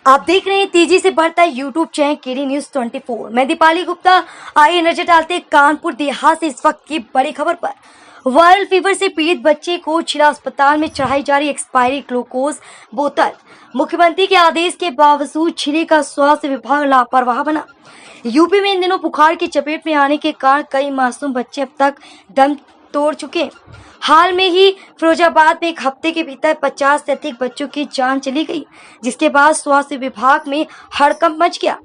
आप देख रहे हैं तेजी से बढ़ता यूट्यूब चैनल केडी न्यूज 24। मैं दीपाली गुप्ता। आइए नजर डालते हैं कानपुर देहात से इस वक्त की बड़ी खबर पर। वायरल फीवर से पीड़ित बच्चे को जिला अस्पताल में चढ़ाई जा रही एक्सपायरी ग्लूकोज बोतल। मुख्यमंत्री के आदेश के बावजूद जिले का स्वास्थ्य विभाग लापरवाह बना। यूपी में इन दिनों बुखार की चपेट में आने के कारण कई मासूम बच्चे अब तक दम तोड़ चुके हैं। हाल में ही फिरोजाबाद में एक हफ्ते के भीतर 50 से अधिक बच्चों की जान चली गई, जिसके बाद स्वास्थ्य विभाग में हड़कंप मच गया।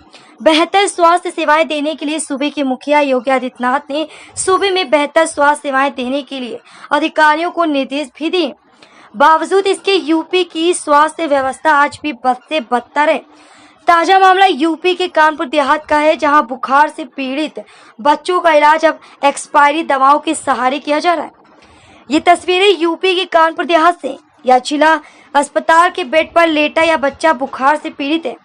बेहतर स्वास्थ्य सेवाएं देने के लिए सूबे के मुखिया योगी आदित्यनाथ ने सूबे में बेहतर स्वास्थ्य सेवाएं देने के लिए अधिकारियों को निर्देश भी दिए। बावजूद इसके यूपी की स्वास्थ्य व्यवस्था आज भी बद से बदतर है। ताजा मामला यूपी के कानपुर देहात का है, जहां बुखार से पीड़ित बच्चों का इलाज अब एक्सपायरी दवाओं के सहारे किया जा रहा है। ये तस्वीरें यूपी के कानपुर देहात से। या जिला अस्पताल के बेड पर लेटा या बच्चा बुखार से पीड़ित है,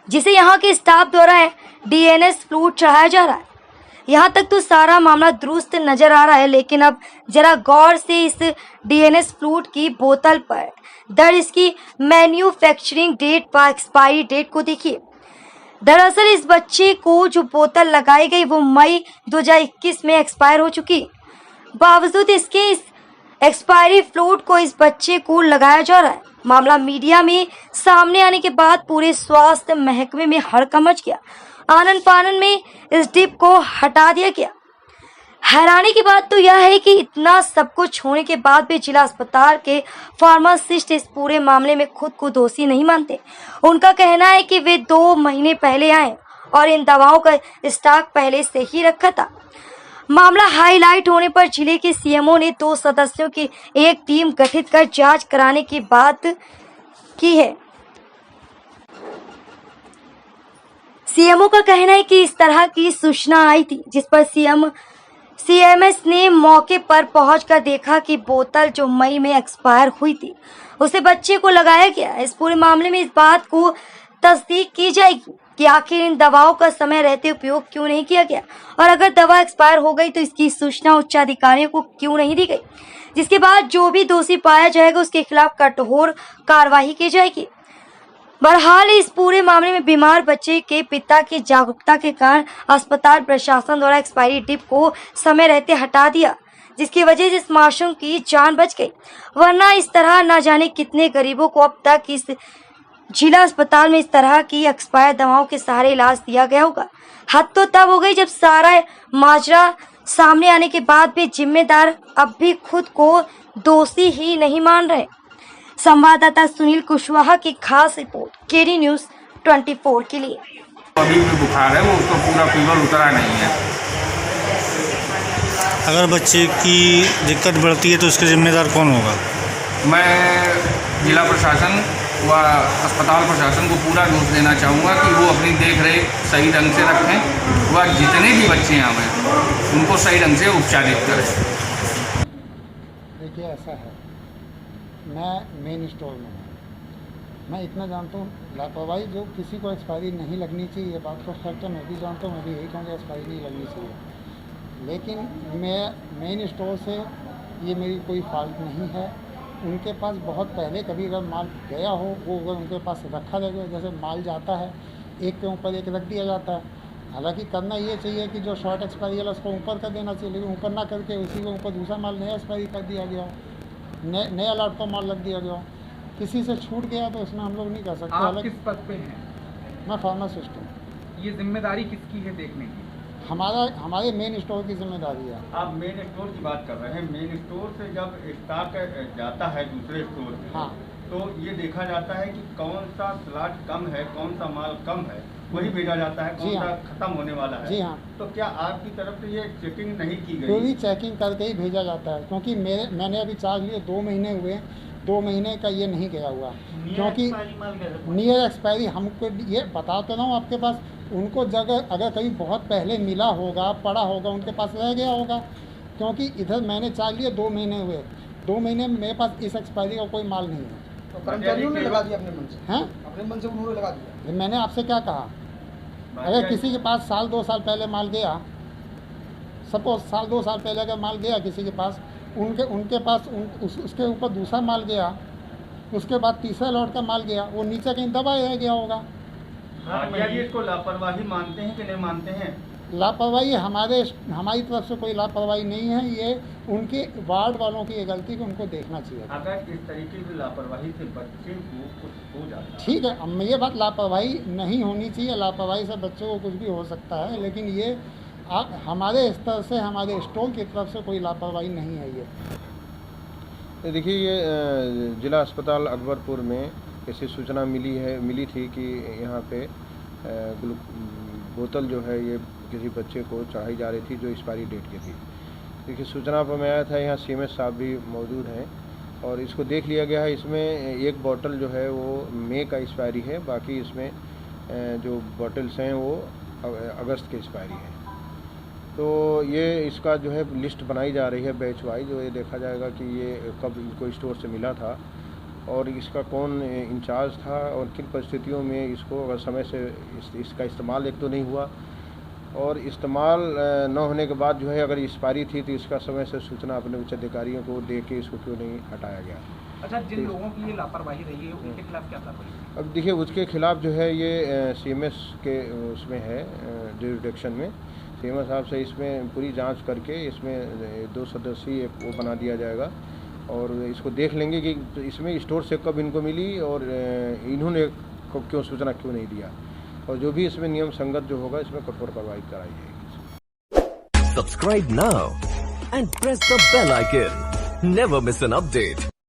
जिसे यहाँ के स्टाफ द्वारा डीएनएस फ्लूइड चढ़ाया जा रहा है। यहाँ तक तो सारा मामला दुरुस्त नजर आ रहा है, लेकिन अब जरा गौर से इस डीएनएस फ्लूइड की बोतल पर दर्ज इसकी मैन्युफैक्चरिंग डेट व एक्सपायरी डेट को देखिए। दरअसल इस बच्चे को जो बोतल लगाई गई वो मई 2021 में एक्सपायर हो चुकी। बावजूद इसके इस एक्सपायरी फ्लूइड को इस बच्चे को लगाया जा रहा है। मामला मीडिया में सामने आने के बाद पूरे स्वास्थ्य महकमे में हड़कंप मच गया। आनन फानन में इस डिप को हटा दिया गया। हैरानी की बात तो यह है कि इतना सब कुछ होने के बाद भी जिला अस्पताल के फार्मासिस्ट इस पूरे मामले में खुद को दोषी नहीं मानते। उनका कहना है कि वे 2 महीने पहले आए और इन दवाओं का स्टॉक पहले से ही रखा था। मामला हाईलाइट होने पर जिले के सीएमओ ने 2 सदस्यों की एक टीम गठित कर जांच कराने की बात की है। सीएमओ का कहना है कि इस तरह की सूचना आई थी, जिस पर सीएमएस ने मौके पर पहुंचकर देखा कि बोतल जो मई में एक्सपायर हुई थी उसे बच्चे को लगाया गया। इस पूरे मामले में इस बात को तस्दीक की जाएगी कि आखिर इन दवाओं का समय रहते उपयोग क्यों नहीं किया गया, और अगर दवा एक्सपायर हो गई तो इसकी सूचना उच्च अधिकारियों को क्यों नहीं दी गई, जिसके बाद जो भी दोषी पाया जाएगा उसके खिलाफ कठोर कार्रवाई की जाएगी। बहरहाल इस पूरे मामले में बीमार बच्चे के पिता की जागरूकता के कारण अस्पताल प्रशासन द्वारा एक्सपायरी डिप को समय रहते हटा दिया, जिसकी वजह से इस मासूम की जान बच गई। वरना इस तरह न जाने कितने गरीबों को अब तक इस जिला अस्पताल में इस तरह की एक्सपायर दवाओं के सहारे इलाज दिया गया होगा। हद तो तब हो गई जब सारा माजरा सामने आने के बाद भी जिम्मेदार अब भी खुद को दोषी ही नहीं मान रहे। संवाददाता सुनील कुशवाहा की खास रिपोर्ट केडी न्यूज 24 के लिए। अभी भी बुखार है, वो उसका पूरा फीवर उतरा नहीं है। अगर बच्चे की दिक्कत बढ़ती है तो इसके जिम्मेदार कौन होगा? मैं जिला प्रशासन व अस्पताल प्रशासन को पूरा दोष देना चाहूँगा कि वो अपनी देख रेख सही ढंग से रखें व जितने भी बच्चे यहाँ हैं उनको सही ढंग से उपचारित करें। देखिए ऐसा है, मैं मेन स्टोर में हूँ। मैं इतना जानता हूँ लापरवाही जो किसी को एक्सपायरी नहीं लगनी चाहिए, ये बात को फैक्ट मैं भी जानता हूँ। मैं भी यही कहूँगा एक्सपायरी नहीं लगनी चाहिए, लेकिन मैं मेन स्टोर से ये मेरी कोई फॉल्ट नहीं है। उनके पास बहुत पहले कभी अगर माल गया हो, वो अगर उनके पास रखा रहेगा, जैसे माल जाता है एक के ऊपर एक रख दिया जाता है। हालांकि करना ये चाहिए कि जो शॉर्ट एक्सपायरी वाला उसको ऊपर कर देना चाहिए, लेकिन ऊपर ना करके उसी के ऊपर दूसरा माल नया एक्सपायरी कर दिया गया, नया लॉट का माल लग दिया गया। किसी से छूट गया तो इसमें हम लोग नहीं कर सकते। आप किस पद पे हैं? मैं फार्मासिस्ट हूँ। ये जिम्मेदारी किसकी है देखने की? हमारे मेन स्टोर की जिम्मेदारी है। आप मेन स्टोर की बात कर रहे हैं। मेन स्टोर से जब स्टॉक जाता है दूसरे स्टोर में, हाँ, तो ये देखा जाता है कि कौन सा स्लॉट कम है, कौन सा माल कम है, वही भेजा जाता है, कौन सा खत्म होने वाला है। जी हाँ। तो क्या आपकी तरफ से ये चेकिंग नहीं की गई? पूरी चेकिंग करके ही भेजा जाता है, क्योंकि मैंने अभी चार्ज लिए 2 महीने हुए, 2 महीने का ये नहीं गया हुआ, क्योंकि नियर एक्सपायरी हमको ये बता तो रहा हूँ आपके पास। उनको जगह अगर कभी बहुत पहले मिला होगा, पड़ा होगा, उनके पास रह गया होगा, क्योंकि इधर मैंने चार्ज लिए 2 महीने हुए, 2 महीने में मेरे पास इस एक्सपायरी का कोई माल नहीं है। तो कर्मचारियों ने लगा दिया अपने मन से? हैं? अपने मन से उन्होंने लगा दिया। मैंने आपसे क्या कहा? अगर किसी के पास साल 2 साल पहले माल गया, सपोज साल 2 साल पहले अगर माल गया किसी के पास, उनके पास उसके ऊपर दूसरा माल गया, उसके बाद तीसरा लॉट का माल गया, वो नीचे कहीं दबाया गया होगा। क्या ये इसको लापरवाही मानते हैं कि नहीं मानते हैं? लापरवाही हमारी तरफ से कोई लापरवाही नहीं है, ये उनके वार्ड वालों की ये गलती को उनको देखना चाहिए। अगर इस तरीके की लापरवाही से बच्चे को कुछ हो जाता है, ठीक है, अब ये बात लापरवाही नहीं होनी चाहिए, लापरवाही से बच्चों को कुछ भी हो सकता है, लेकिन ये हमारे स्तर से हमारे स्टॉल की तरफ से कोई लापरवाही नहीं है। ये देखिए, ये जिला अस्पताल अकबरपुर में ऐसी सूचना मिली थी कि यहाँ पे बोतल जो है ये किसी बच्चे को चढ़ाई जा रही थी जो एक्सपायरी डेट की थी। देखिए, सूचना पर मैं आया था, यहाँ सीएमएस साहब भी मौजूद हैं और इसको देख लिया गया है। इसमें एक बोतल जो है वो मई का एक्सपायरी है, बाकी इसमें जो बोतल्स हैं वो अगस्त की एक्सपायरी है। तो ये इसका जो है लिस्ट बनाई जा रही है बैच वाइज, जो ये देखा जाएगा कि ये कब इनको स्टोर से मिला था और इसका कौन इंचार्ज था और किन परिस्थितियों में इसको अगर समय से इसका इस्तेमाल एक तो नहीं हुआ और इस्तेमाल न होने के बाद जो है अगर एक्सपायरी थी तो इसका समय से सूचना अपने उच्च अधिकारियों को दे के इसको क्यों नहीं हटाया गया। अच्छा, जिन लोगों की ये लापरवाही रही है उनके खिलाफ क्या कार्रवाई? अब देखिए, उसके खिलाफ जो है ये सीएमएस के उसमें है जुरिडिक्शन में, सीएमएस साहब से इसमें पूरी जांच करके इसमें 2 सदस्यीय वो बना दिया जाएगा और इसको देख लेंगे कि इसमें स्टोर से कब इनको मिली और इन्होंने क्यों सूचना क्यों नहीं दिया और जो भी इसमें नियम संगत जो होगा इसमें कठोर कार्रवाई कराई जाएगी। Subscribe now and press the bell icon. Never miss an update.